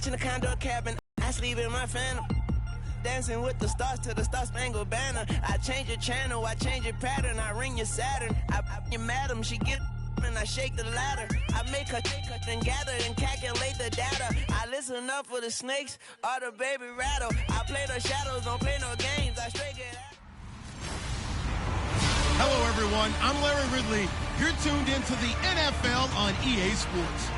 Lunch in the condo cabin, I sleep in my phantom. Dancing with the stars to the Star-Spangled Banner. I change your channel, I change your pattern. I ring your Saturn. I your madam, she get and I shake the ladder. I make her and gather and calculate the data. I listen up for the snakes or the baby rattle. I play the shadows, don't play no games. I straight get out. Hello, everyone. I'm Larry Ridley. You're tuned into the NFL on EA Sports.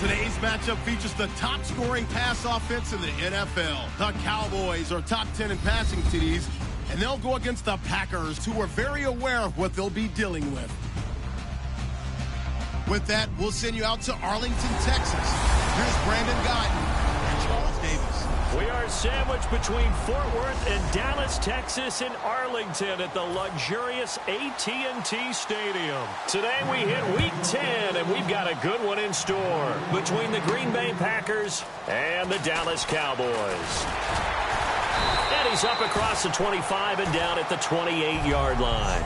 Today's matchup features the top-scoring pass offense in the NFL. The Cowboys are top 10 in passing TDs, and they'll go against the Packers, who are very aware of what they'll be dealing with. With that, we'll send you out to Arlington, Texas. Here's Brandon Guyton and Charles Davis. We are sandwiched between Fort Worth and Dallas, Texas, and Arlington at the luxurious AT&T Stadium. Today we hit Week 10, and we've got a good one in store between the Green Bay Packers and the Dallas Cowboys. And he's up across the 25 and down at the 28-yard line.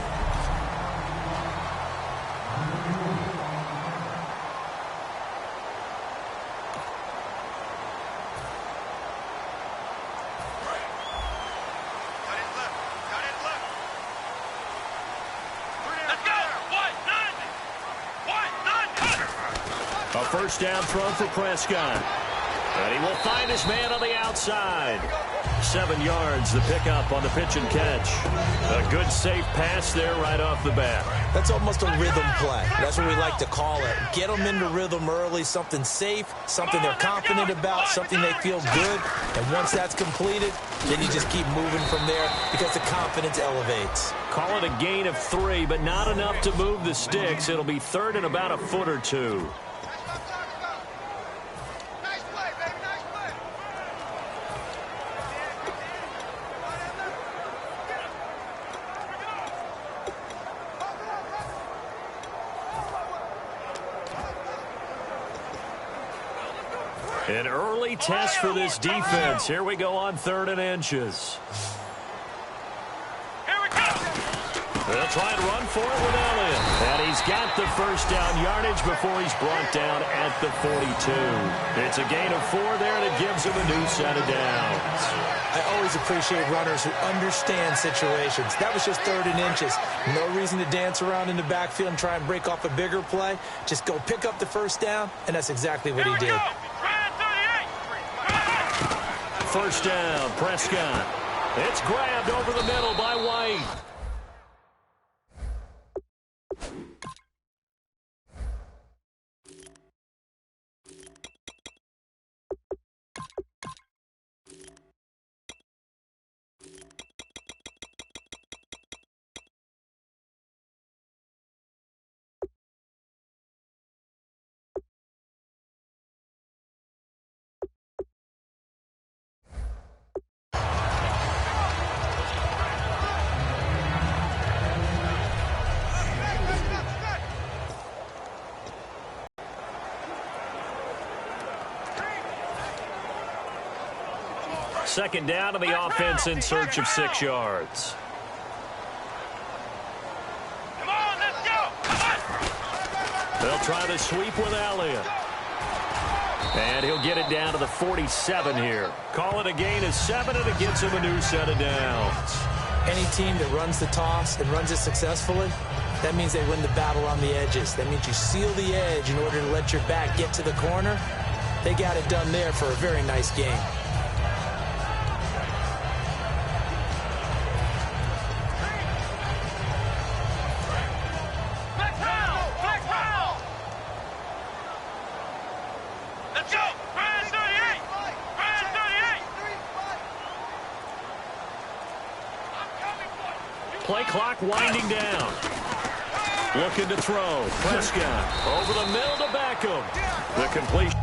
First down throw for Prescott. And he will find his man on the outside. 7 yards, the pickup on the pitch and catch. A good, safe pass there right off the bat. That's almost a rhythm play. That's what we like to call it. Get them into rhythm early, something safe, something they're confident about, something they feel good. And once that's completed, then you just keep moving from there because the confidence elevates. Call it a gain of 3, but not enough to move the sticks. It'll be third and about a foot or two. An early test for this defense. Here we go on 3rd and inches. Here we go. They'll try and run for it with Elliott. And he's got the first down yardage before he's brought down at the 42. It's a gain of 4 there, and it gives him a new set of downs. I always appreciate runners who understand situations. That was just 3rd and inches. No reason to dance around in the backfield and try and break off a bigger play. Just go pick up the first down, and that's exactly what he did. First down, Prescott. It's grabbed over the middle by White. Second down to the offense in search of 6 yards. Come on, let's go. Come on. They'll try the sweep with Elliott. And he'll get it down to the 47 here. Call it a gain of 7, and it gets him a new set of downs. Any team that runs the toss and runs it successfully, that means they win the battle on the edges. That means you seal the edge in order to let your back get to the corner. They got it done there for a very nice game. Play clock winding down. Looking to throw. Prescott over the middle to Beckham. The completion.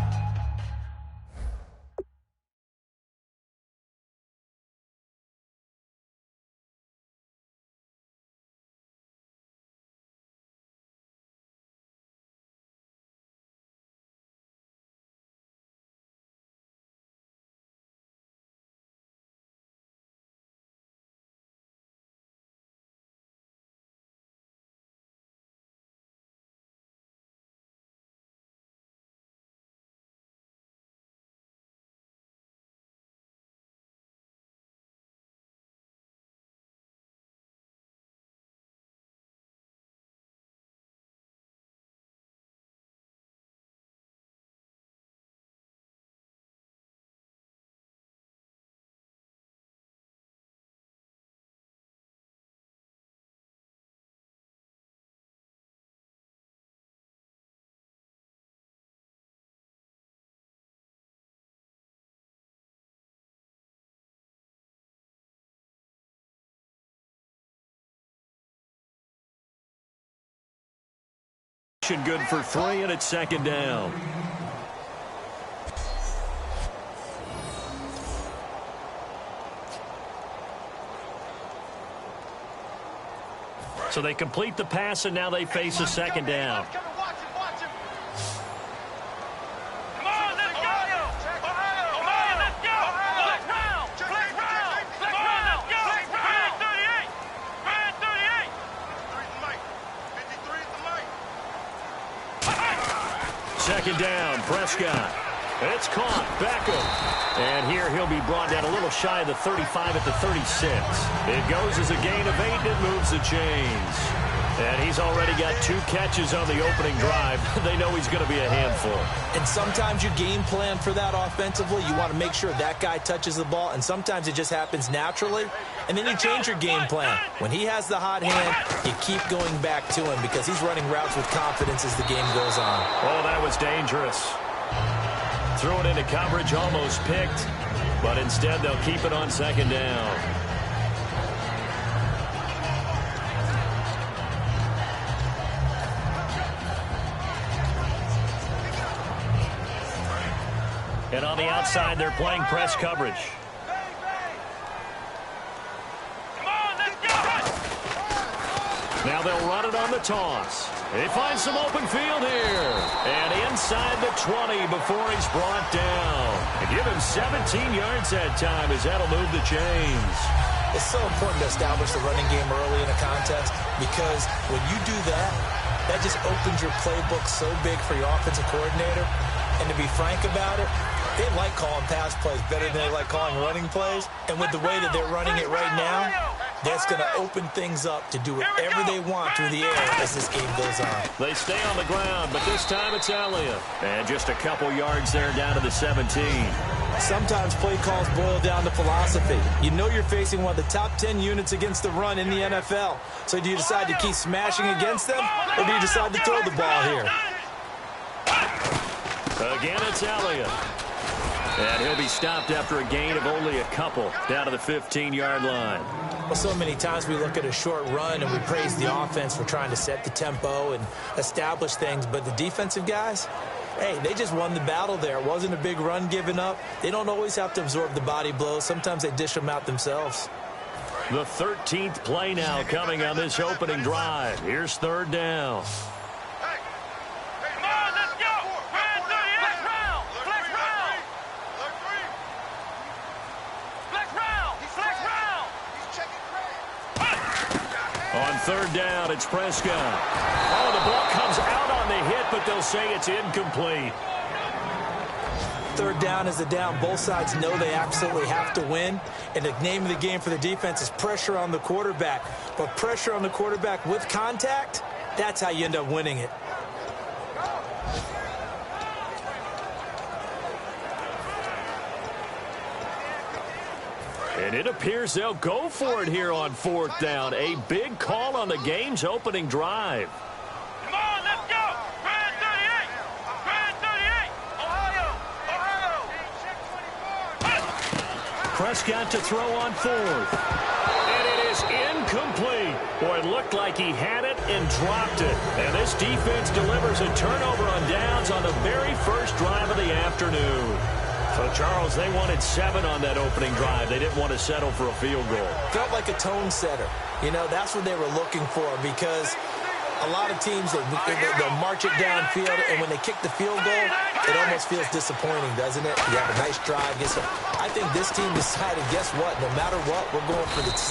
Good for 3, and it's second down. So they complete the pass, and now they face a second down. Second down, Prescott. It's caught. Beckham. And here he'll be brought down a little shy of the 35 at the 36. It goes as a gain of 8, and it moves the chains. And he's already got 2 catches on the opening drive. They know he's going to be a handful. And sometimes you game plan for that offensively. You want to make sure that guy touches the ball, and sometimes it just happens naturally. And then you change your game plan. When he has the hot hand, you keep going back to him because he's running routes with confidence as the game goes on. Oh, that was dangerous. Threw it into coverage, almost picked, but instead they'll keep it on second down. And on the outside, they're playing press coverage. Now they'll run it on the toss. They find some open field here. And inside the 20 before he's brought down. And give him 17 yards that time as that'll move the chains. It's so important to establish the running game early in a contest because when you do that, that just opens your playbook so big for your offensive coordinator. And to be frank about it, they like calling pass plays better than they like calling running plays. And with the way that they're running it right now, that's going to open things up to do whatever they want through the air as this game goes on. They stay on the ground, but this time it's Elliott. And just a couple yards there down to the 17. Sometimes play calls boil down to philosophy. You know you're facing one of the top 10 units against the run in the NFL. So do you decide to keep smashing against them, or do you decide to throw the ball here? Again, it's Elliott. And he'll be stopped after a gain of only a couple down to the 15-yard line. Well, so many times we look at a short run and we praise the offense for trying to set the tempo and establish things. But the defensive guys, hey, they just won the battle there. It wasn't a big run given up. They don't always have to absorb the body blows. Sometimes they dish them out themselves. The 13th play now coming on this opening drive. Here's third down. On third down, it's Prescott. Oh, the ball comes out on the hit, but they'll say it's incomplete. Third down is the down. Both sides know they absolutely have to win. And the name of the game for the defense is pressure on the quarterback. But pressure on the quarterback with contact, that's how you end up winning it. And it appears they'll go for it here on fourth down. A big call on the game's opening drive. Come on, let's go! Grand 38! Grand 38! Ohio! Prescott to throw on fourth. And it is incomplete. Boy, it looked like he had it and dropped it. And this defense delivers a turnover on downs on the very first drive of the afternoon. So, Charles, they wanted 7 on that opening drive. They didn't want to settle for a field goal. Felt like a tone setter. You know, that's what they were looking for because a lot of teams, they'll march it downfield, and when they kick the field goal, it almost feels disappointing, doesn't it? You have a nice drive. I think this team decided, guess what? No matter what, we're going for the 6,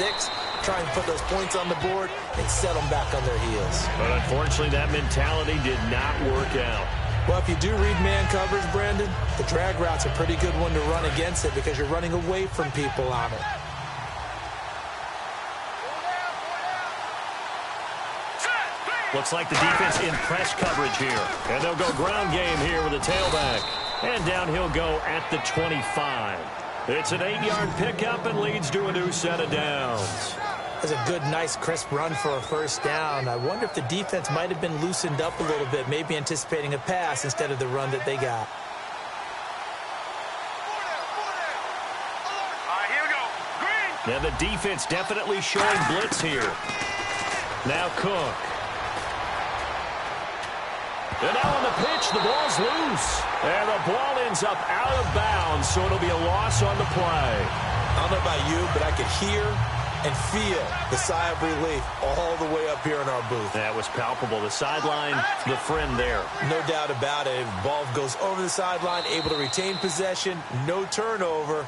trying to put those points on the board and set them back on their heels. But unfortunately, that mentality did not work out. Well, if you do read man coverage, Brandon, the drag route's a pretty good one to run against it because you're running away from people on it. Looks like the defense in press coverage here. And they'll go ground game here with a tailback. And down he'll go at the 25. It's an 8-yard pickup and leads to a new set of downs. That's a good, nice, crisp run for a first down. I wonder if the defense might have been loosened up a little bit, maybe anticipating a pass instead of the run that they got. Here we go. Green. Now the defense definitely showing blitz here. Now Cook. And now on the pitch, the ball's loose. And the ball ends up out of bounds, so it'll be a loss on the play. I don't know about you, but I could hear and feel the sigh of relief all the way up here in our booth. That was palpable. The sideline, the friend there. No doubt about it. The ball goes over the sideline, able to retain possession, no turnover.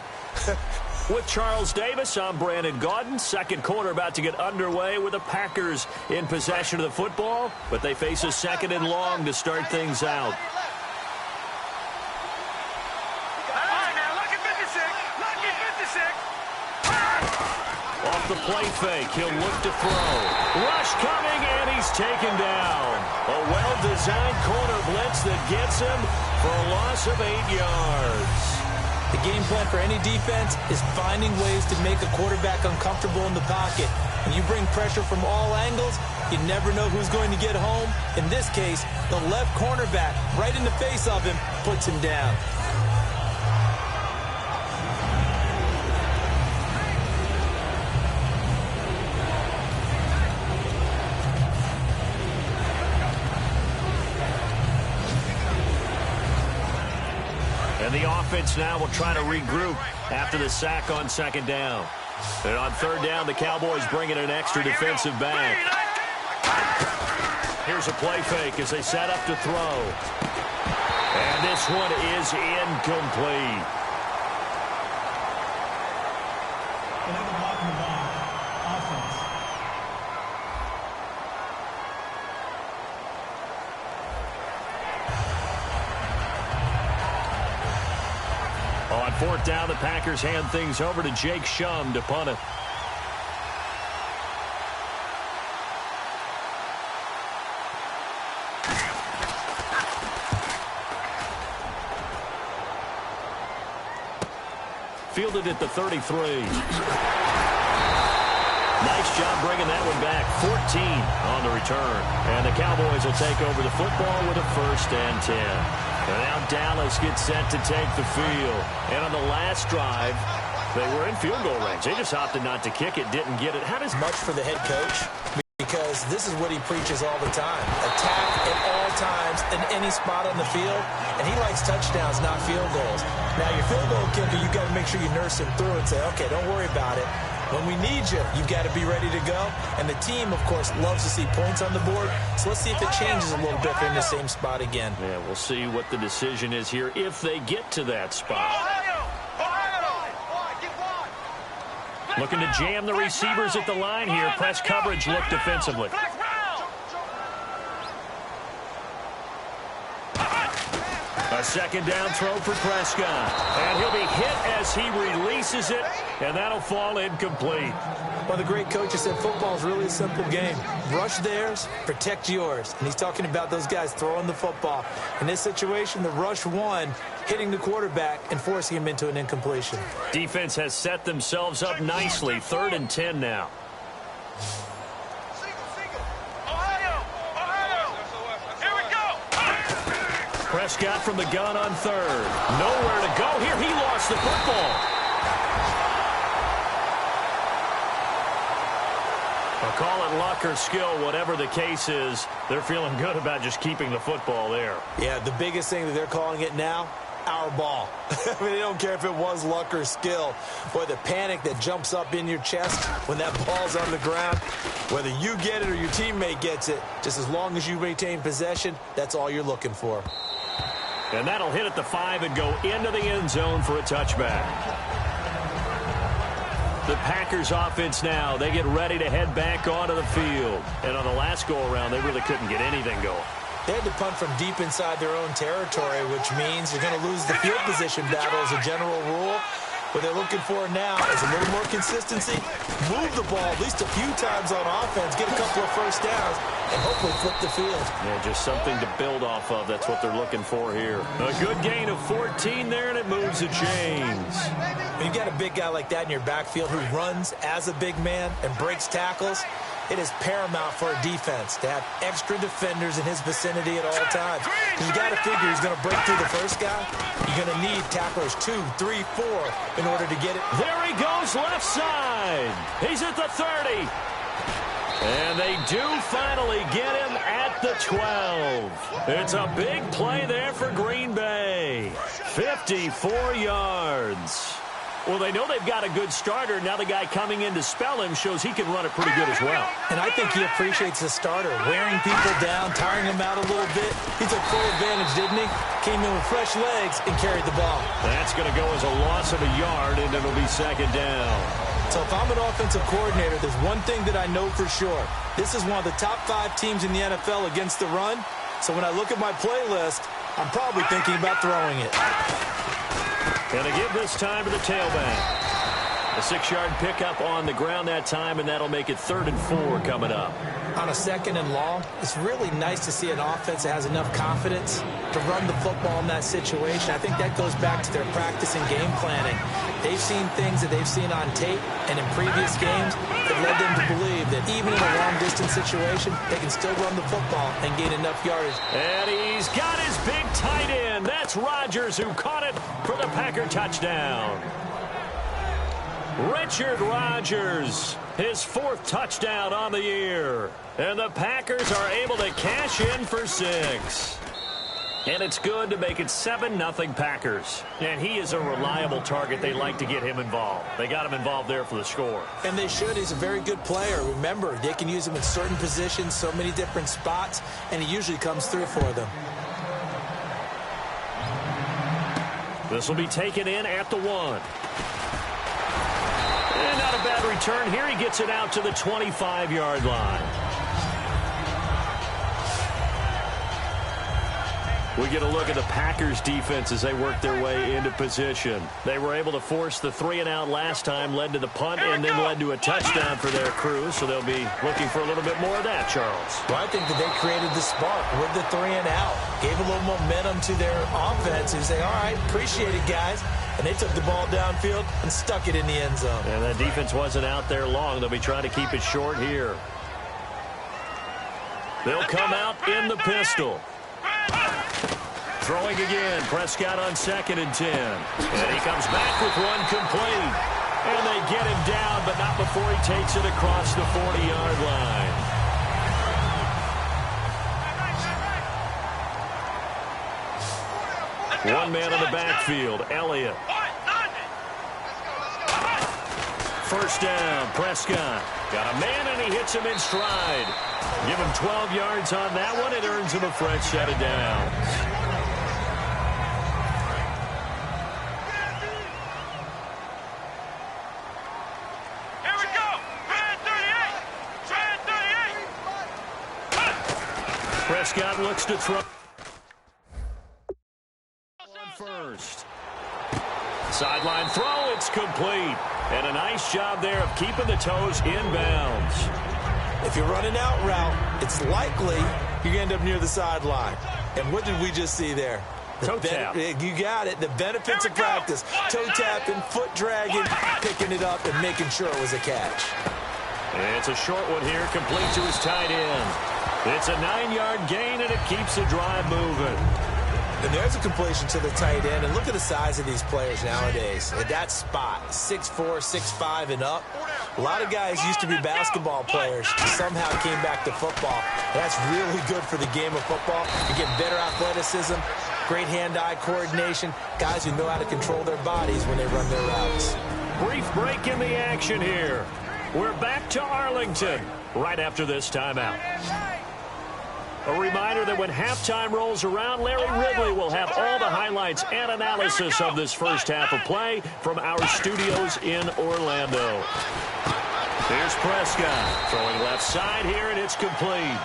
With Charles Davis, I'm Brandon Gaudin. Second quarter about to get underway with the Packers in possession of the football, but they face a second and long to start things out. Off the play fake, he'll look to throw. Rush coming, and he's taken down. A well-designed corner blitz that gets him for a loss of 8 yards. The game plan for any defense is finding ways to make a quarterback uncomfortable in the pocket. When you bring pressure from all angles, you never know who's going to get home. In this case, the left cornerback, right in the face of him, puts him down. And the offense now will try to regroup after the sack on second down. And on third down, the Cowboys bring in an extra defensive back. Here's a play fake as they set up to throw. And this one is incomplete. On fourth down, the Packers hand things over to Jake Shum to punt it. Fielded at the 33. Nice job bringing that one back. 14 on the return. And the Cowboys will take over the football with a 1st and 10. And now Dallas gets set to take the field. And on the last drive, they were in field goal range. They just opted not to kick it, didn't get it. How does much for the head coach? Because this is what he preaches all the time. Attack at all times in any spot on the field. And he likes touchdowns, not field goals. Now, your field goal kicker, you got to make sure you nurse him through and say, okay, don't worry about it. When we need you, you've got to be ready to go. And the team, of course, loves to see points on the board. So let's see if it changes a little bit if they're in the same spot again. Yeah, we'll see what the decision is here if they get to that spot. Looking to jam the receivers at the line here. Press coverage look defensively. A second down throw for Prescott. And he'll be hit as he releases it, and that'll fall incomplete. Well, the great coach has said football is really a simple game. Rush theirs, protect yours. And he's talking about those guys throwing the football. In this situation, the rush won, hitting the quarterback and forcing him into an incompletion. Defense has set themselves up nicely. 3rd and 10 now. Prescott from the gun on 3rd. Nowhere to go here. He lost the football. I'll call it luck or skill, whatever the case is. They're feeling good about just keeping the football there. Yeah, the biggest thing that they're calling it now, our ball. I mean, they don't care if it was luck or skill. Boy, the panic that jumps up in your chest when that ball's on the ground, whether you get it or your teammate gets it, just as long as you maintain possession, that's all you're looking for. And that'll hit at the 5 and go into the end zone for a touchback. The Packers offense now, they get ready to head back onto the field. And on the last go-around, they really couldn't get anything going. They had to punt from deep inside their own territory, which means you're going to lose the field position battle as a general rule. What they're looking for now is a little more consistency, move the ball at least a few times on offense, get a couple of first downs, and hopefully flip the field. Yeah, just something to build off of. That's what they're looking for here. A good gain of 14 there, and it moves the chains. When you've got a big guy like that in your backfield who runs as a big man and breaks tackles, it is paramount for a defense to have extra defenders in his vicinity at all times. Because you got to figure he's going to break through the first guy. You're going to need tacklers 2, 3, 4 in order to get it. There he goes left side. He's at the 30. And they do finally get him at the 12. It's a big play there for Green Bay. 54 yards. Well, they know they've got a good starter. Now the guy coming in to spell him shows he can run it pretty good as well. And I think he appreciates the starter, wearing people down, tiring them out a little bit. He took full advantage, didn't he? Came in with fresh legs and carried the ball. That's going to go as a loss of a yard, and it'll be second down. So if I'm an offensive coordinator, there's one thing that I know for sure. This is one of the top 5 teams in the NFL against the run. So when I look at my playlist, I'm probably thinking about throwing it. And they give this time to the tailback. A 6-yard pickup on the ground that time, and that'll make it 3rd and 4 coming up. On a 2nd and long, it's really nice to see an offense that has enough confidence to run the football in that situation. I think that goes back to their practice and game planning. They've seen things that they've seen on tape and in previous games that led them to believe that even in a long-distance situation, they can still run the football and gain enough yardage. And he's got his big tight end. That's Rodgers who caught it for the Packer touchdown. Richard Rodgers, his 4th touchdown on the year. And the Packers are able to cash in for 6. And it's good to make it 7-0 Packers. And he is a reliable target. They like to get him involved. They got him involved there for the score. And they should. He's a very good player. Remember, they can use him in certain positions, so many different spots, and he usually comes through for them. This will be taken in at the 1. And not a bad return here. He gets it out to the 25-yard line. We get a look at the Packers defense as they work their way into position. They were able to force the 3-and-out last time, led to the punt, and then led to a touchdown for their crew. So they'll be looking for a little bit more of that, Charles. Well, I think that they created the spark with the 3-and-out. Gave a little momentum to their offense and say, all right, appreciate it, guys. And they took the ball downfield and stuck it in the end zone. And that defense wasn't out there long. They'll be trying to keep it short here. They'll come out in the pistol. Throwing again. Prescott on 2nd and 10. And he comes back with one complete. And they get him down, but not before he takes it across the 40-yard line. One man in the backfield, Elliott. First down, Prescott. Got a man, and he hits him in stride. Give him 12 yards on that one. It earns him a fresh set of downs. Here we go. Try 38. Prescott looks to throw. First. Sideline throw, it's complete. And a nice job there of keeping the toes inbounds. If you're running out route, it's likely you're going to end up near the sideline. And what did we just see there? Toe tap. You got it. The benefits of practice. Toe tapping, foot dragging, picking it up, and making sure it was a catch. And it's a short one here, complete to his tight end. It's a 9-yard gain, and it keeps the drive moving. And there's a completion to the tight end. And look at the size of these players nowadays. At that spot, 6'4", 6'5", and up. A lot of guys used to be basketball players. Somehow came back to football. That's really good for the game of football. You get better athleticism, great hand-eye coordination, guys who know how to control their bodies when they run their routes. Brief break in the action here. We're back to Arlington right after this timeout. A reminder that when halftime rolls around, Larry Ridley will have all the highlights and analysis of this first half of play from our studios in Orlando. Here's Prescott throwing left side here, and it's complete.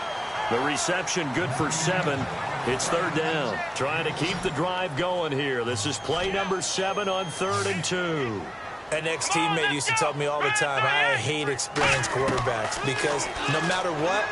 The reception good for 7. It's 3rd down. Trying to keep the drive going here. This is play number 7 on 3rd and 2. An ex-teammate used to tell me all the time, I hate experienced quarterbacks because no matter what,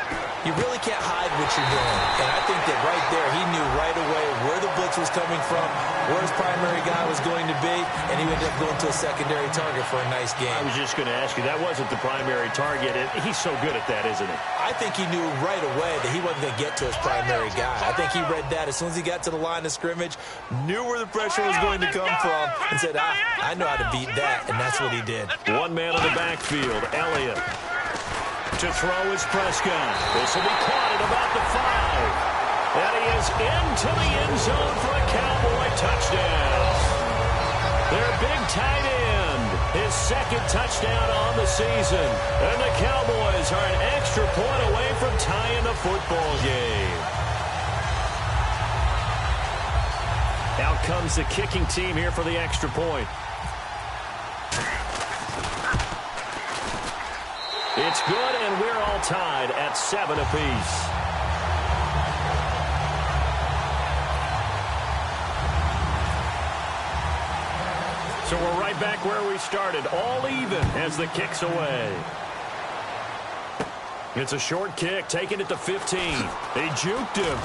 you really can't hide what you're doing. And I think that right there, he knew right away where the blitz was coming from, where his primary guy was going to be, and he ended up going to a secondary target for a nice game. I was just going to ask you, that wasn't the primary target. He's so good at that, isn't he? I think he knew right away that he wasn't going to get to his primary guy. I think he read that as soon as he got to the line of scrimmage, knew where the pressure was going to come from, and said, I know how to beat that. And that's what he did. One man in the backfield, Elliott. To throw is Prescott. This will be caught at about the 5. And he is into the end zone for a Cowboy touchdown. Their big tight end, his second touchdown on the season. And the Cowboys are an extra point away from tying the football game. Out comes the kicking team here for the extra point. It's good, and we're all tied at 7 apiece. So we're right back where we started, all even as the kick's away. It's a short kick, taking it to 15. They juked him.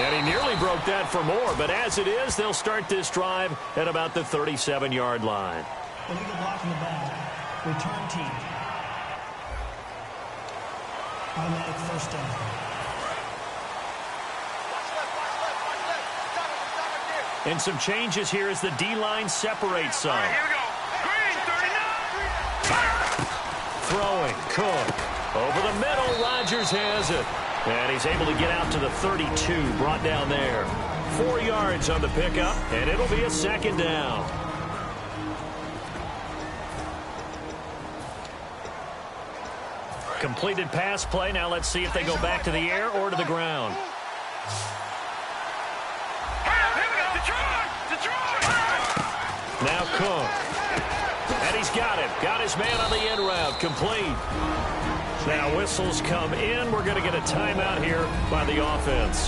And he nearly broke that for more, but as it is, they'll start this drive at about the 37-yard line. Illegal blocking the ball. Return team. Automatic first down. And some changes here as the D-line separates some. Here we go. Green, 39. Throwing, Cook. Over the middle, Rodgers has it. And he's able to get out to the 32, brought down there. 4 yards on the pickup, and it'll be a second down. Completed pass play. Now let's see if they go back to the air or to the ground. Now Cook. And he's got it. Got his man on the end route. Complete. Now whistles come in. We're going to get a timeout here by the offense.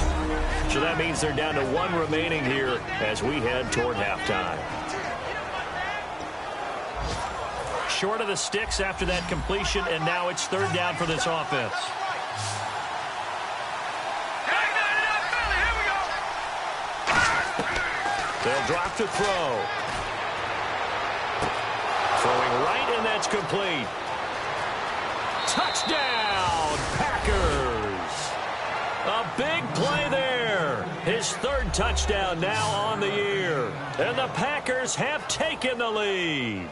So that means they're down to 1 remaining here as we head toward halftime. Short of the sticks after that completion, and now it's 3rd down for this offense. They'll drop to throw. Throwing right, and that's complete. Touchdown, Packers. A big play there. His 3rd touchdown now on the year. And the Packers have taken the lead.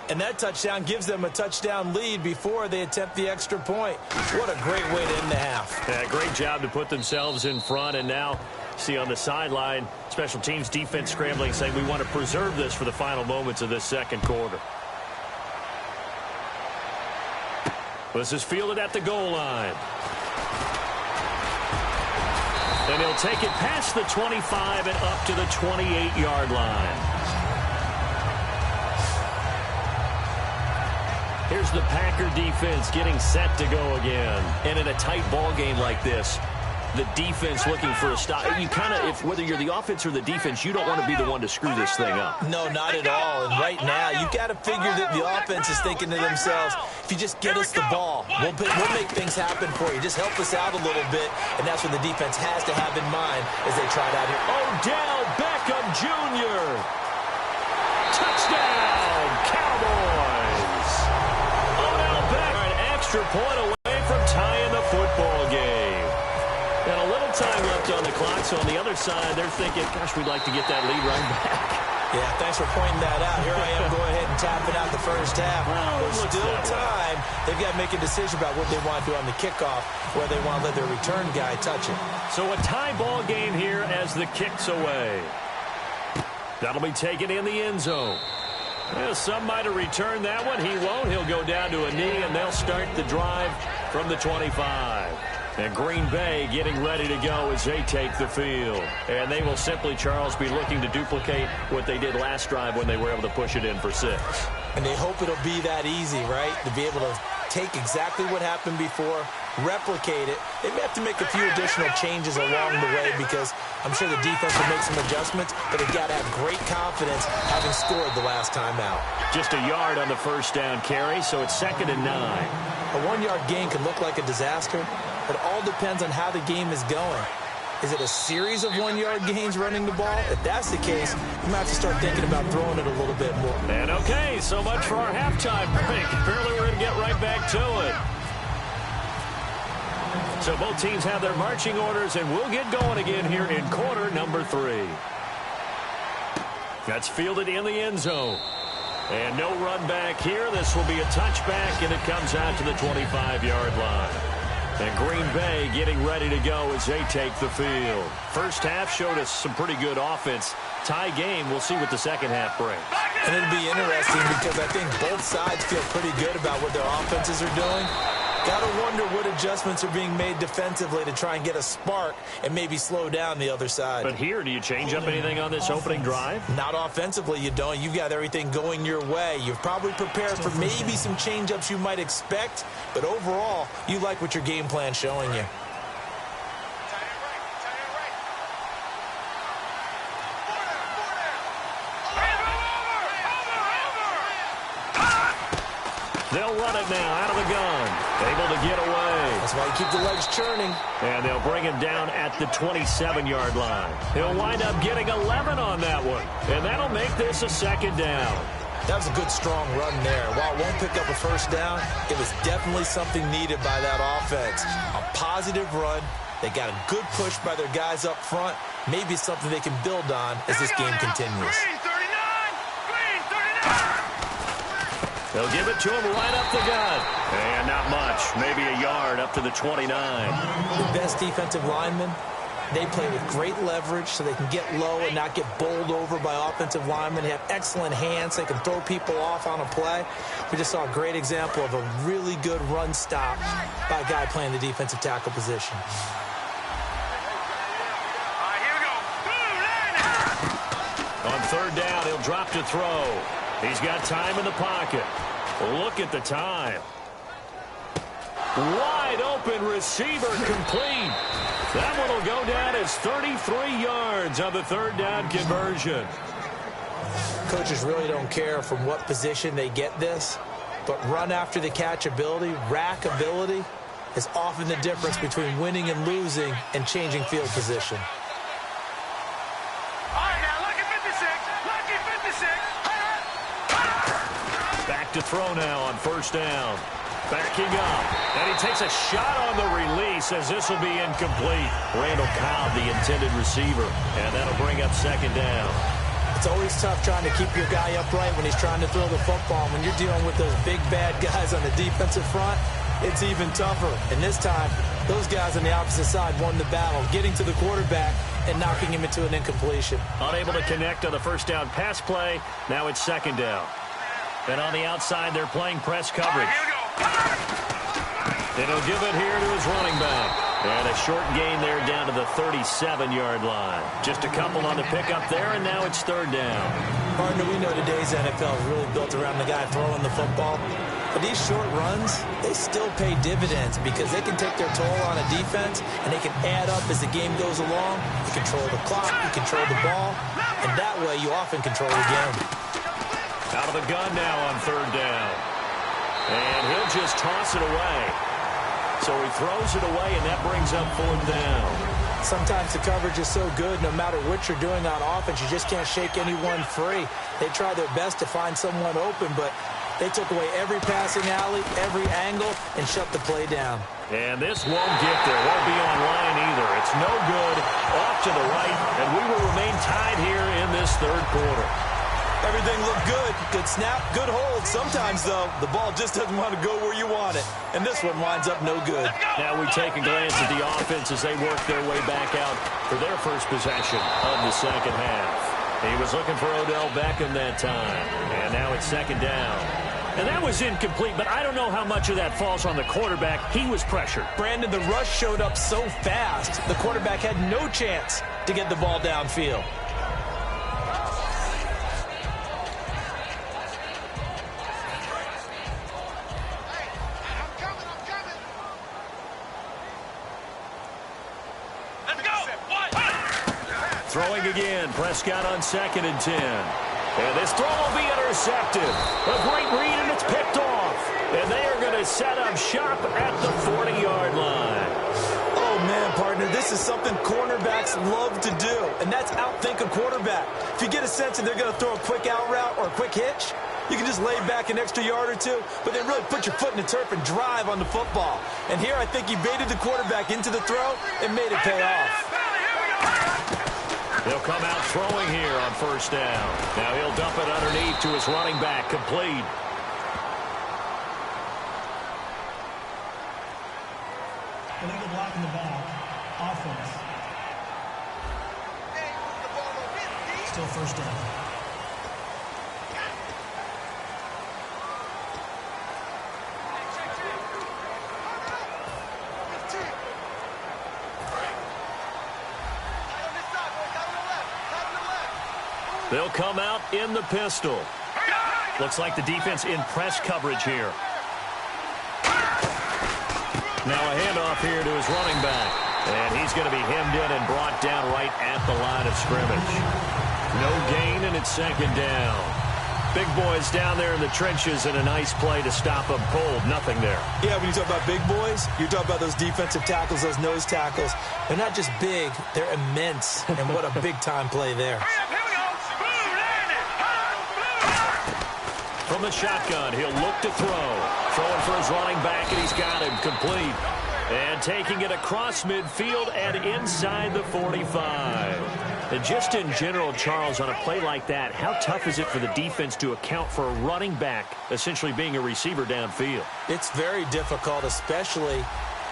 And that touchdown gives them a touchdown lead before they attempt the extra point. What a great way to end the half. Yeah, great job to put themselves in front. And now, see on the sideline, special teams defense scrambling, saying we want to preserve this for the final moments of this second quarter. This is fielded at the goal line. And he'll take it past the 25 and up to the 28-yard line. Here's the Packer defense getting set to go again. And in a tight ball game like this, the defense looking for a stop. You kind of, whether you're the offense or the defense, you don't want to be the one to screw this thing up. No, not at all. And right now, you got to figure that the offense is thinking to themselves, if you just get us the ball, we'll make things happen for you. Just help us out a little bit. And that's what the defense has to have in mind as they try it out here. Odell Beckham Jr. Touchdown, Cowboys. Odell Beckham, an extra point away from tying the football game. And a little time left on the clock, so on the other side, they're thinking, gosh, we'd like to get that lead right back. Yeah, thanks for pointing that out. Here I am, go ahead and tapping out the first half. Well, there's still time. They've got to make a decision about what they want to do on the kickoff, where they want to let their return guy touch it. So a tie ball game here as the kick's away. That'll be taken in the end zone. Well, some might have returned that one. He won't. He'll go down to a knee, and they'll start the drive from the 25. And Green Bay getting ready to go as they take the field. And they will simply, Charles, be looking to duplicate what they did last drive when they were able to push it in for 6. And they hope it'll be that easy, right? To be able to take exactly what happened before, replicate it. They may have to make a few additional changes along the way because I'm sure the defense will make some adjustments, but they've got to have great confidence having scored the last time out. Just a yard on the first down carry, so it's 2nd and 9. A 1-yard gain can look like a disaster. It all depends on how the game is going. Is it a series of 1-yard gains running the ball? If that's the case, you might have to start thinking about throwing it a little bit more. And okay, so much for our halftime break. Apparently we're going to get right back to it. So both teams have their marching orders, and we'll get going again here in quarter number 3. That's fielded in the end zone. And no run back here. This will be a touchback, and it comes out to the 25-yard line. And Green Bay getting ready to go as they take the field. First half showed us some pretty good offense. Tie game. We'll see what the second half brings. And it'll be interesting because I think both sides feel pretty good about what their offenses are doing. Got to wonder what adjustments are being made defensively to try and get a spark and maybe slow down the other side. But here, do you change up anything on this opening drive? Not offensively, you don't. You've got everything going your way. You've probably prepared for maybe some change-ups you might expect, but overall, you like what your game plan's showing you. They'll run it now out of the gun. Able to get away. That's why you keep the legs churning. And they'll bring him down at the 27-yard line. He'll wind up getting 11 on that one. And that'll make this a second down. That was a good, strong run there. While it won't pick up a first down, it was definitely something needed by that offense. A positive run. They got a good push by their guys up front. Maybe something they can build on as this game continues. They'll give it to him right up the gut. And not much. Maybe a yard up to the 29. The best defensive linemen, they play with great leverage so they can get low and not get bowled over by offensive linemen. They have excellent hands. They can throw people off on a play. We just saw a great example of a really good run stop by a guy playing the defensive tackle position. On third down, he'll drop to throw. He's got time in the pocket. Look at the time. Wide open receiver complete. That one will go down as 33 yards on the third down conversion. Coaches really don't care from what position they get this, but run after the catch ability, rack ability, is often the difference between winning and losing and changing field position. To throw now on first down. Backing up. And he takes a shot on the release as this will be incomplete. Randall Cobb, the intended receiver. And that'll bring up second down. It's always tough trying to keep your guy upright when he's trying to throw the football. When you're dealing with those big, bad guys on the defensive front, it's even tougher. And this time, those guys on the opposite side won the battle, getting to the quarterback and knocking him into an incompletion. Unable to connect on the first down pass play. Now it's second down. And on the outside, they're playing press coverage. And he'll give it here to his running back. And a short gain there down to the 37-yard line. Just a couple on the pickup there, and now it's third down. Partner, we know today's NFL is really built around the guy throwing the football. But these short runs, they still pay dividends because they can take their toll on a defense, and they can add up as the game goes along. You control the clock, you control the ball, and that way you often control the game. Out of the gun now on third down. And he'll just toss it away. So he throws it away, and that brings up fourth down. Sometimes the coverage is so good, no matter what you're doing on offense, you just can't shake anyone free. They try their best to find someone open, but they took away every passing alley, every angle, and shut the play down. And this won't get there. Won't be on line either. It's no good. Off to the right, and we will remain tied here in this third quarter. Everything looked good. Good snap, good hold. Sometimes, though, the ball just doesn't want to go where you want it. And this one winds up no good. Now we take a glance at the offense as they work their way back out for their first possession of the second half. He was looking for Odell Beckham that time. And now it's second down. And that was incomplete, but I don't know how much of that falls on the quarterback. He was pressured. Brandon, the rush showed up so fast, the quarterback had no chance to get the ball downfield. Throwing again, Prescott on 2nd and 10. And this throw will be intercepted. A great read, and it's picked off. And they are going to set up shop at the 40-yard line. Oh, man, partner, this is something cornerbacks love to do, and that's outthink a quarterback. If you get a sense that they're going to throw a quick out route or a quick hitch, you can just lay back an extra yard or two, but then really put your foot in the turf and drive on the football. And here I think he baited the quarterback into the throw and made it pay off. He'll come out throwing here on first down. Now he'll dump it underneath to his running back, complete. Illegal block in the back. Offense. Still first down. They'll come out in the pistol. Looks like the defense in press coverage here. Now a handoff here to his running back. And he's going to be hemmed in and brought down right at the line of scrimmage. No gain, and it's second down. Big boys down there in the trenches, and a nice play to stop them cold. Nothing there. Yeah, when you talk about big boys, you're talking about those defensive tackles, those nose tackles. They're not just big, they're immense. And what a big-time play there. From the shotgun, he'll look to throw. Throwing for his running back, and he's got him complete. And taking it across midfield and inside the 45. And just in general, Charles, on a play like that, how tough is it for the defense to account for a running back essentially being a receiver downfield? It's very difficult, especially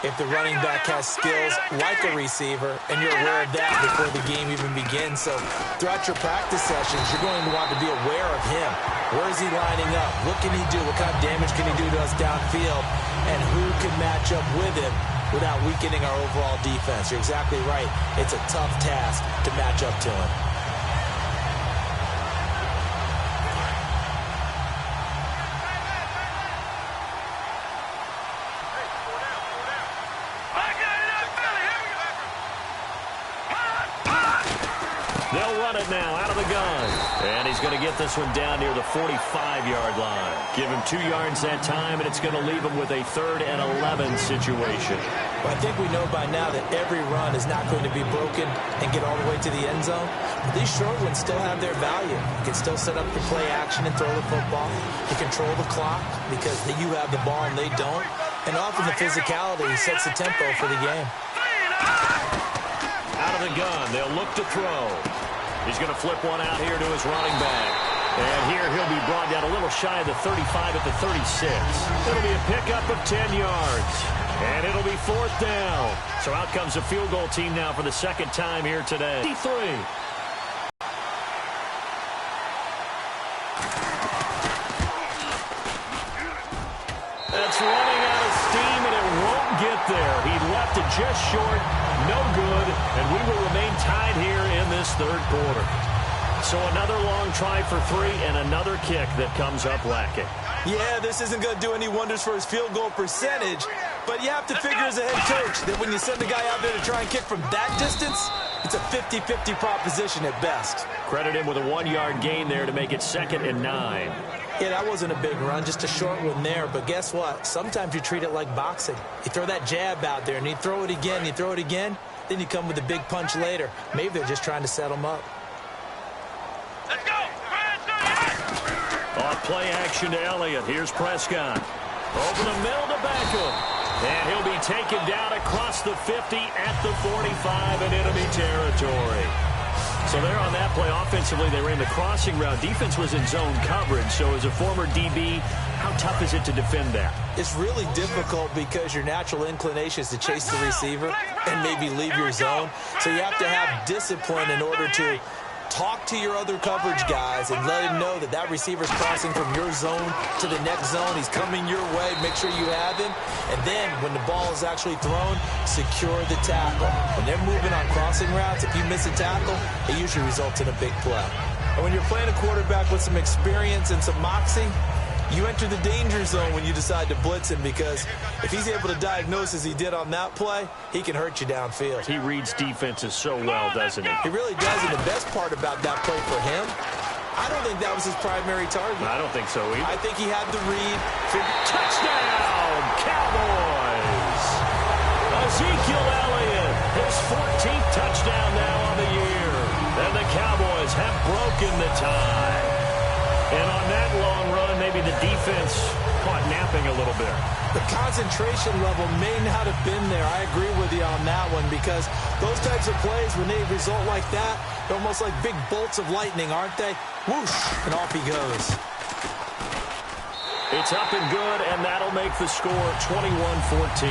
if the running back has skills like a receiver, and you're aware of that before the game even begins. So throughout your practice sessions, you're going to want to be aware of him. Where is he lining up? What can he do? What kind of damage can he do to us downfield? And who can match up with him without weakening our overall defense? You're exactly right. It's a tough task to match up to him. They'll run it now out of the gun. And he's going to get this one down near the 45-yard line. Give him 2 yards that time, and it's going to leave him with a 3rd and 11 situation. Well, I think we know by now that every run is not going to be broken and get all the way to the end zone. But these short ones still have their value. You can still set up the play action and throw the football. You control the clock because you have the ball and they don't. And often the physicality sets the tempo for the game. Out of the gun, they'll look to throw. He's going to flip one out here to his running back. And here he'll be brought down a little shy of the 35 at the 36. It'll be a pickup of 10 yards. And it'll be 4th down. So out comes the field goal team now for the second time here today. 53. That's running out of steam, and it won't get there. He left it just short. No good, and we will remain tied here in this 3rd quarter. So another long try for 3 and another kick that comes up lacking. Yeah, this isn't going to do any wonders for his field goal percentage, but you have to figure as a head coach that when you send a guy out there to try and kick from that distance, it's a 50-50 proposition at best. Credit him with a 1-yard gain there to make it 2nd and 9. Yeah, that wasn't a big run, just a short one there. But guess what? Sometimes you treat it like boxing. You throw that jab out there, and you throw it again, then you come with a big punch later. Maybe they're just trying to set him up. Let's go! On play action to Elliott. Here's Prescott. Over the middle to Beckham. And he'll be taken down across the 50 at the 45 in enemy territory. So there on that play, offensively, they ran the crossing route. Defense was in zone coverage. So as a former DB, how tough is it to defend that? It's really difficult because your natural inclination is to chase the receiver and maybe leave your zone. So you have to have discipline in order to talk to your other coverage guys and let him know that that receiver's crossing from your zone to the next zone. He's coming your way. Make sure you have him. And then when the ball is actually thrown, secure the tackle. When they're moving on crossing routes, if you miss a tackle, it usually results in a big play. And when you're playing a quarterback with some experience and some moxie, you enter the danger zone when you decide to blitz him, because if he's able to diagnose as he did on that play, he can hurt you downfield. He reads defenses so well, doesn't he? He really does, and the best part about that play for him, I don't think that was his primary target. I don't think so either. I think he had the read. Touchdown, Cowboys! Ezekiel Elliott, his 14th touchdown now on the year. And the Cowboys have broken the tie. And on that long run, maybe the defense caught napping a little bit. the concentration level may not have been there. I agree with you on that one, because those types of plays, when they result like that, they're almost like big bolts of lightning, aren't they? Whoosh, and off he goes. It's up and good, and that'll make the score 21-14.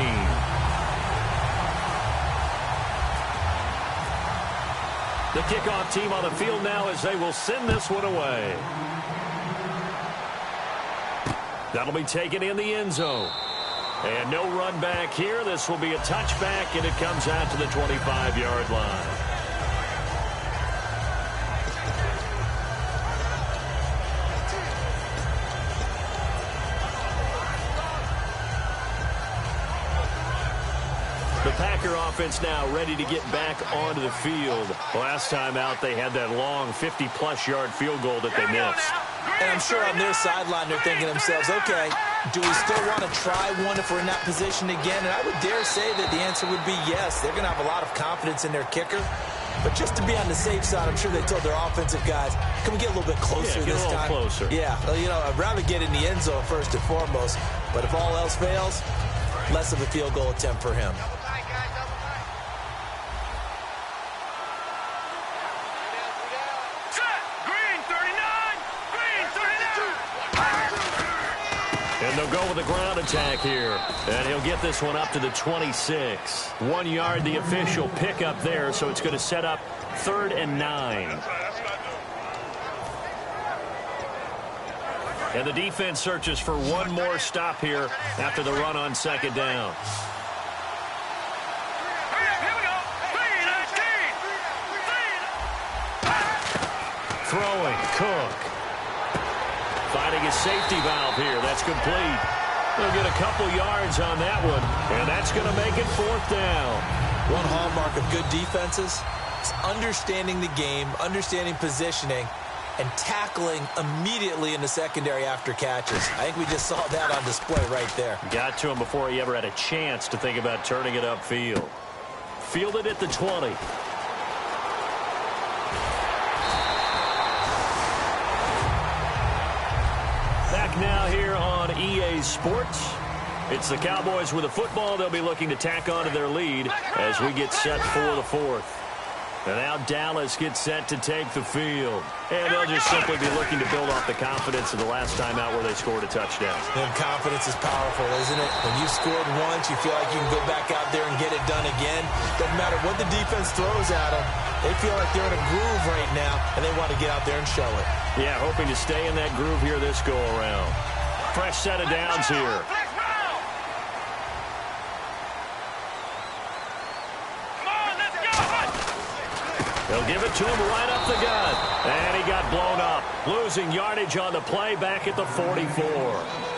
The kickoff team on the field now as they will send this one away. That'll be taken in the end zone. And no run back here. This will be a touchback, and it comes out to the 25-yard line. The Packer offense now ready to get back onto the field. Last time out, they had that long 50-plus yard field goal that they missed. And I'm sure on their sideline they're thinking to themselves, okay, do we still want to try one if we're in that position again? And I would dare say that the answer would be yes. They're going to have a lot of confidence in their kicker. But just to be on the safe side, I'm sure they told their offensive guys, can we get a little bit closer this time? Closer. Yeah, well, you know, I'd rather get in the end zone first and foremost. But if all else fails, less of a field goal attempt for him. And they'll go with the ground attack here. And he'll get this one up to the 26. 1 yard, the official pickup there, so it's going to set up 3rd and 9. And the defense searches for one more stop here after the run on 2nd down. Throwing, Cook. Finding a safety valve here. That's complete. They'll get a couple yards on that one, and that's going to make it 4th down. One hallmark of good defenses is understanding the game, understanding positioning, and tackling immediately in the secondary after catches. I think we just saw that on display right there. Got to him before he ever had a chance to think about turning it upfield. Fielded at the 20. Back now here on EA Sports. It's the Cowboys with a football. They'll be looking to tack on to their lead as we get set for the 4th. And now Dallas gets set to take the field. And they'll just simply be looking to build off the confidence of the last time out where they scored a touchdown. And confidence is powerful, isn't it? When you scored once, you feel like you can go back out there and get it done again. Doesn't matter what the defense throws at them. They feel like they're in a groove right now, and they want to get out there and show it. Yeah, hoping to stay in that groove here this go-around. Fresh set of downs here. They'll give it to him right up the gut. And he got blown up. Losing yardage on the play back at the 44.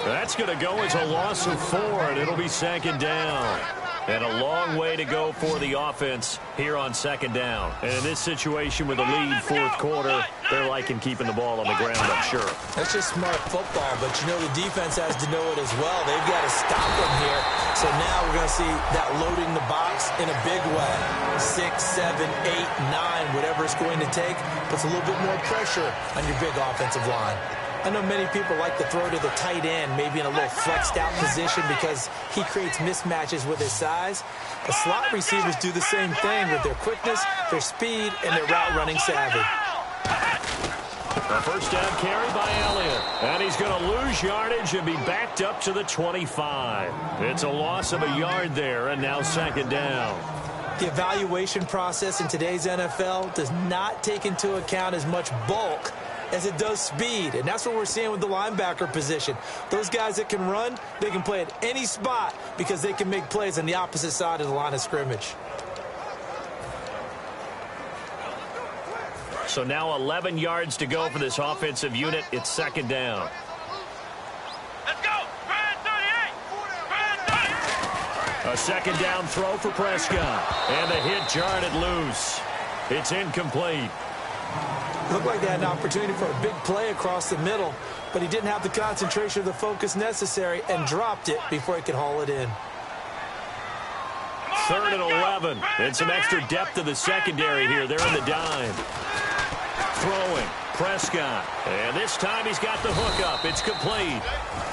That's going to go as a loss of 4, and it'll be 2nd down. And a long way to go for the offense here on 2nd down. And in this situation with a lead 4th quarter, they're liking keeping the ball on the ground, I'm sure. That's just smart football, but you know the defense has to know it as well. They've got to stop them here. So now we're going to see that loading the box in a big way. 6, 7, 8, 9, whatever it's going to take, puts a little bit more pressure on your big offensive line. I know many people like to throw to the tight end, maybe in a little flexed out position because he creates mismatches with his size. The slot receivers do the same thing with their quickness, their speed, and their route running savvy. A first down carry by Elliott. And he's going to lose yardage and be backed up to the 25. It's a loss of a yard there, and now 2nd down. The evaluation process in today's NFL does not take into account as much bulk as it does speed, and that's what we're seeing with the linebacker position. Those guys that can run, they can play at any spot because they can make plays on the opposite side of the line of scrimmage. So now 11 yards to go for this offensive unit. It's 2nd down. Let's go! Grand 38! A 2nd down throw for Prescott. And the hit jarred it loose. It's incomplete. Looked like they had an opportunity for a big play across the middle, but he didn't have the concentration or the focus necessary and dropped it before he could haul it in. 3rd and 11. And some extra depth to the secondary here. They're in the dime. Throwing. Prescott. And this time he's got the hook up. It's complete.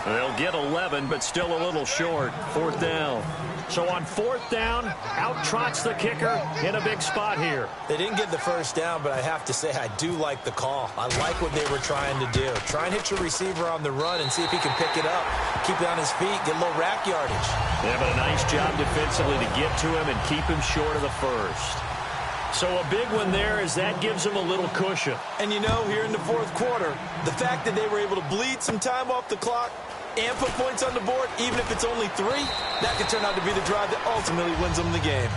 They'll get 11, but still a little short. 4th down. So on 4th down, out trots the kicker in a big spot here. They didn't get the first down, but I have to say I do like the call. I like what they were trying to do. Try and hit your receiver on the run and see if he can pick it up. Keep it on his feet, get a little rack yardage. Yeah, but a nice job defensively to get to him and keep him short of the first. So a big one there as that gives them a little cushion. And you know, here in the 4th quarter, the fact that they were able to bleed some time off the clock and put points on the board, even if it's only 3, that could turn out to be the drive that ultimately wins them the game.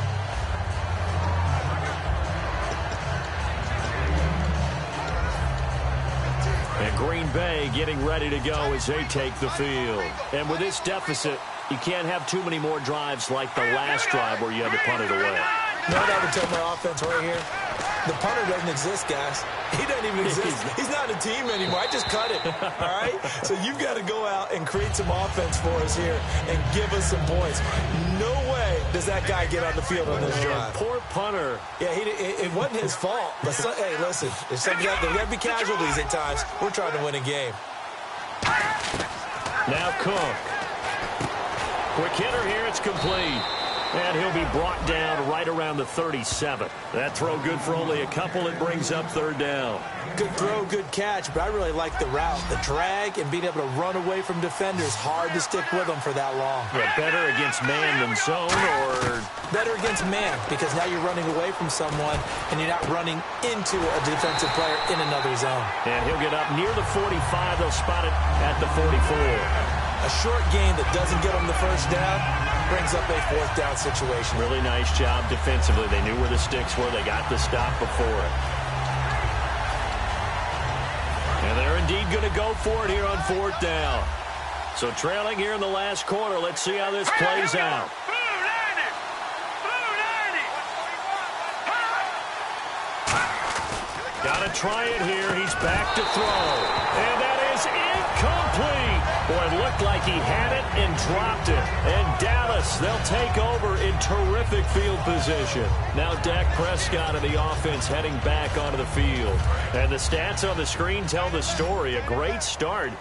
And Green Bay getting ready to go as they take the field. And with this deficit, you can't have too many more drives like the last drive where you had to punt it away. You know what I would tell my offense right here? The punter doesn't exist, guys. He doesn't even exist. He's not a team anymore. I just cut it, all right? So you've got to go out and create some offense for us here and give us some points. No way does that guy get on the field on this drive. Poor punter. Yeah, it wasn't his fault. But hey, listen, there's got to be casualties at times. We're trying to win a game. Now Cook. Quick hitter here. It's complete. And he'll be brought down right around the 37. That throw good for only a couple. It brings up 3rd down. Good throw, good catch, but I really like the route. The drag and being able to run away from defenders. Hard to stick with them for that long. Yeah, better against man than zone, or? Better against man, because now you're running away from someone and you're not running into a defensive player in another zone. And he'll get up near the 45. They'll spot it at the 44. A short gain that doesn't get them the first down brings up a 4th down situation. Really nice job defensively. They knew where the sticks were. They got the stop before it. And they're indeed going to go for it here on 4th down. So trailing here in the last quarter. Let's see how this plays out. Got to try it here. He's back to throw. And that is incomplete. Boy, it looked like he had it and dropped it. And Dallas, they'll take over in terrific field position. Now Dak Prescott and the offense heading back onto the field. And the stats on the screen tell the story. A great start.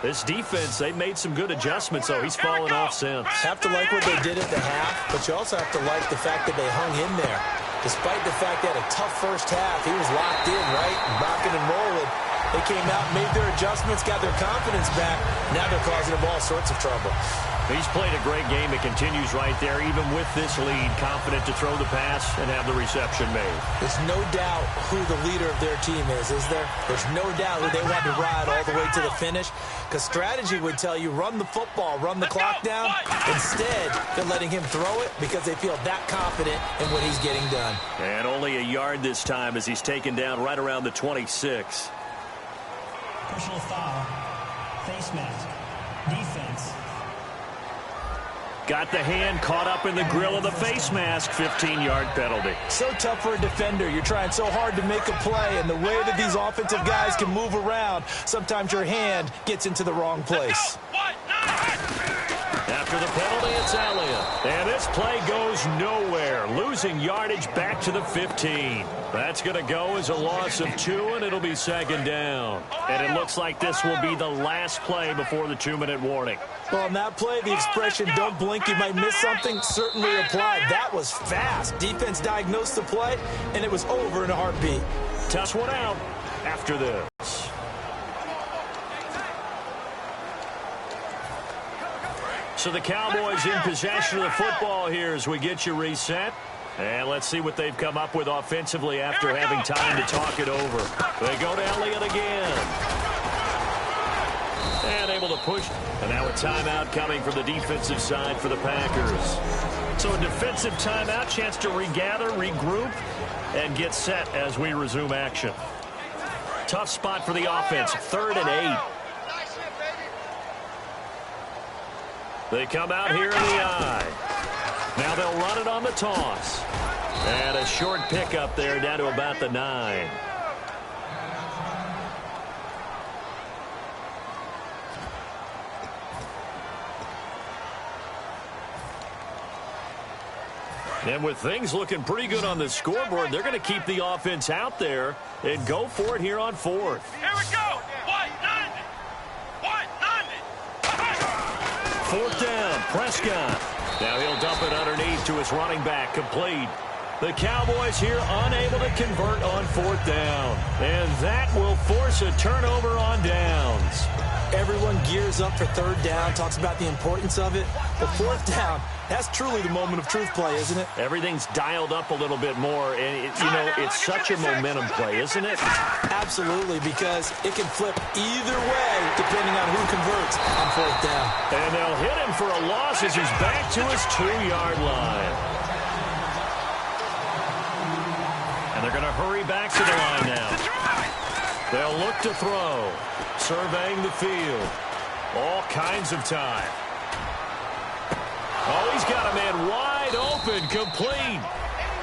This defense, they've made some good adjustments, so he's fallen off since. Have to like what they did at the half, but you also have to like the fact that they hung in there. Despite the fact they had a tough first half, he was locked in, right? Rocking and rolling. They came out, made their adjustments, got their confidence back. Now they're causing them all sorts of trouble. He's played a great game. It continues right there, even with this lead. Confident to throw the pass and have the reception made. There's no doubt who the leader of their team is there? There's no doubt who they want to ride all the way to the finish. Because strategy would tell you, run the football, run the clock down. Instead, they're letting him throw it because they feel that confident in what he's getting done. And only a yard this time as he's taken down right around the 26. Personal foul. Face mask. Defense. Got the hand caught up in the grill of the face mask. 15-yard penalty. So tough for a defender. You're trying so hard to make a play, and the way that these offensive guys can move around, sometimes your hand gets into the wrong place. After the penalty, it's Elliott. And this play goes nowhere. Losing yardage back to the 15. That's going to go as a loss of 2, and it'll be 2nd down. And it looks like this will be the last play before the 2-minute warning. Well, on that play, the expression, don't blink, you might miss something, certainly applied. That was fast. Defense diagnosed the play, and it was over in a heartbeat. Toss one out after this. So the Cowboys in possession of the football here as we get you reset. And let's see what they've come up with offensively after having time to talk it over. They go to Elliott again. And able to push. And now a timeout coming from the defensive side for the Packers. So a defensive timeout, chance to regather, regroup, and get set as we resume action. Tough spot for the offense, 3rd and 8. They come out here in the eye. Now they'll run it on the toss. And a short pickup there down to about the 9. And with things looking pretty good on the scoreboard, they're going to keep the offense out there and go for it here on fourth. Here we go. 190. 190. Fourth down, Prescott. Now he'll dump it underneath to his running back, complete. The Cowboys here unable to convert on fourth down. And that will force a turnover on downs. Everyone gears up for third down, talks about the importance of it. But fourth down, that's truly the moment of truth play, isn't it? Everything's dialed up a little bit more, and, it's such a momentum play, isn't it? Absolutely, because it can flip either way depending on who converts on fourth down. And they'll hit him for a loss as he's back to his 2-yard line. And they're going to hurry back to the line now. They'll look to throw. Surveying the field. All kinds of time. Oh, he's got a man wide open, complete.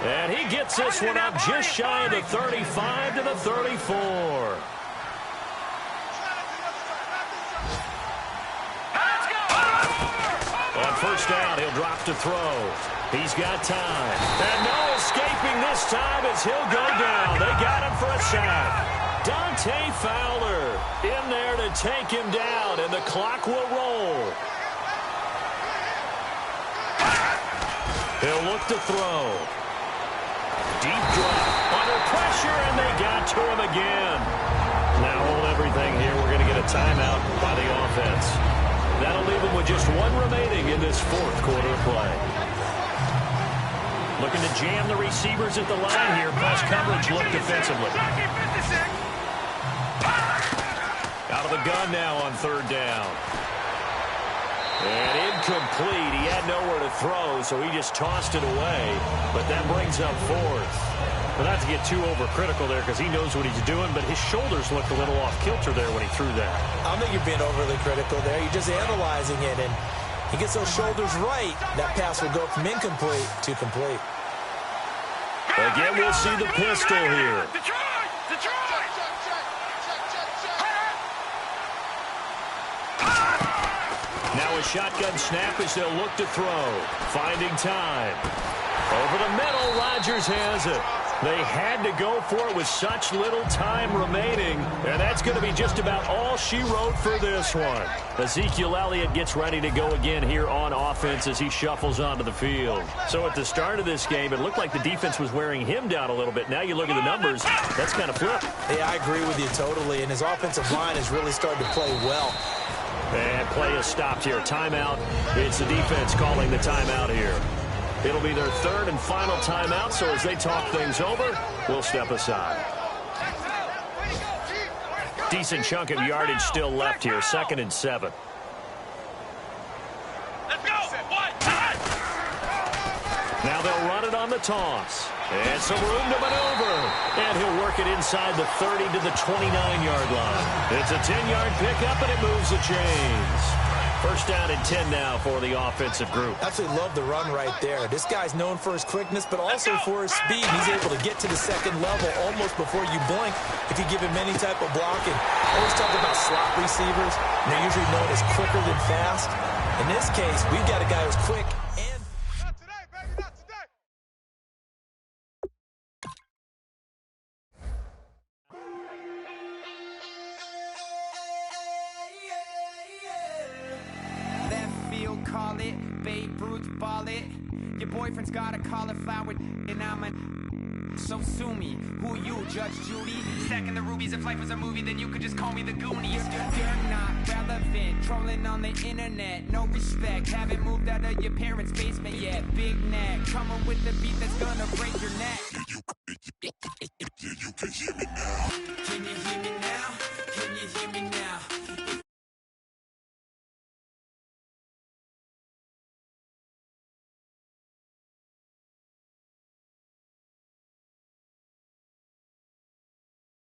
And he gets this one up just shy of the 35 to the 34. On first down, he'll drop to throw. He's got time. And no escaping this time as he'll go down. They got him for a sack. Dante Fowler in there to take him down, and the clock will roll. He'll look to throw. Deep drop, under pressure, and they got to him again. Now hold everything here. We're going to get a timeout by the offense. That'll leave them with just one remaining in this fourth quarter of play. Looking to jam the receivers at the line here. Press coverage look defensively. Out of the gun now on third down. And incomplete. He had nowhere to throw, so he just tossed it away. But that brings up fourth. But not to get too overcritical there because he knows what he's doing, but his shoulders looked a little off kilter there when he threw that. I don't think you're being overly critical there. You're just analyzing it, and he gets those shoulders right. That pass will go from incomplete to complete. Again, we'll see the pistol here. Now a shotgun snap as they'll look to throw. Finding time. Over the middle, Rodgers has it. They had to go for it with such little time remaining, and that's going to be just about all she wrote for this one. Ezekiel Elliott gets ready to go again here on offense as he shuffles onto the field. So at the start of this game, it looked like the defense was wearing him down a little bit. Now you look at the numbers, that's kind of flipped. Yeah, I agree with you totally, and his offensive line is really starting to play well. And play is stopped here. Timeout. It's the defense calling the timeout here. It'll be their third and final timeout, so as they talk things over, we'll step aside. Decent chunk of yardage still left here, 2nd and 7. Let's go. Now they'll run it on the toss. And some room to maneuver. And he'll work it inside the 30 to the 29-yard line. It's a 10-yard pickup, and it moves the chains. First down and 10 now for the offensive group. Absolutely love the run right there. This guy's known for his quickness, but also for his speed. He's able to get to the second level almost before you blink if you give him any type of blocking. Always talk about slot receivers. They're usually known as quicker than fast. In this case, we've got a guy who's quick and... Not today, baby, not today. Call it, Babe Ruth ball it. Your boyfriend's got a cauliflower and I'm a... So sue me, who you, Judge Judy? Stacking the rubies, if life was a movie, then you could just call me the Goonies. You're not relevant, trolling on the internet. No respect, haven't moved out of your parents' basement yet. Big neck, coming with the beat that's gonna break your neck. You can hear me now.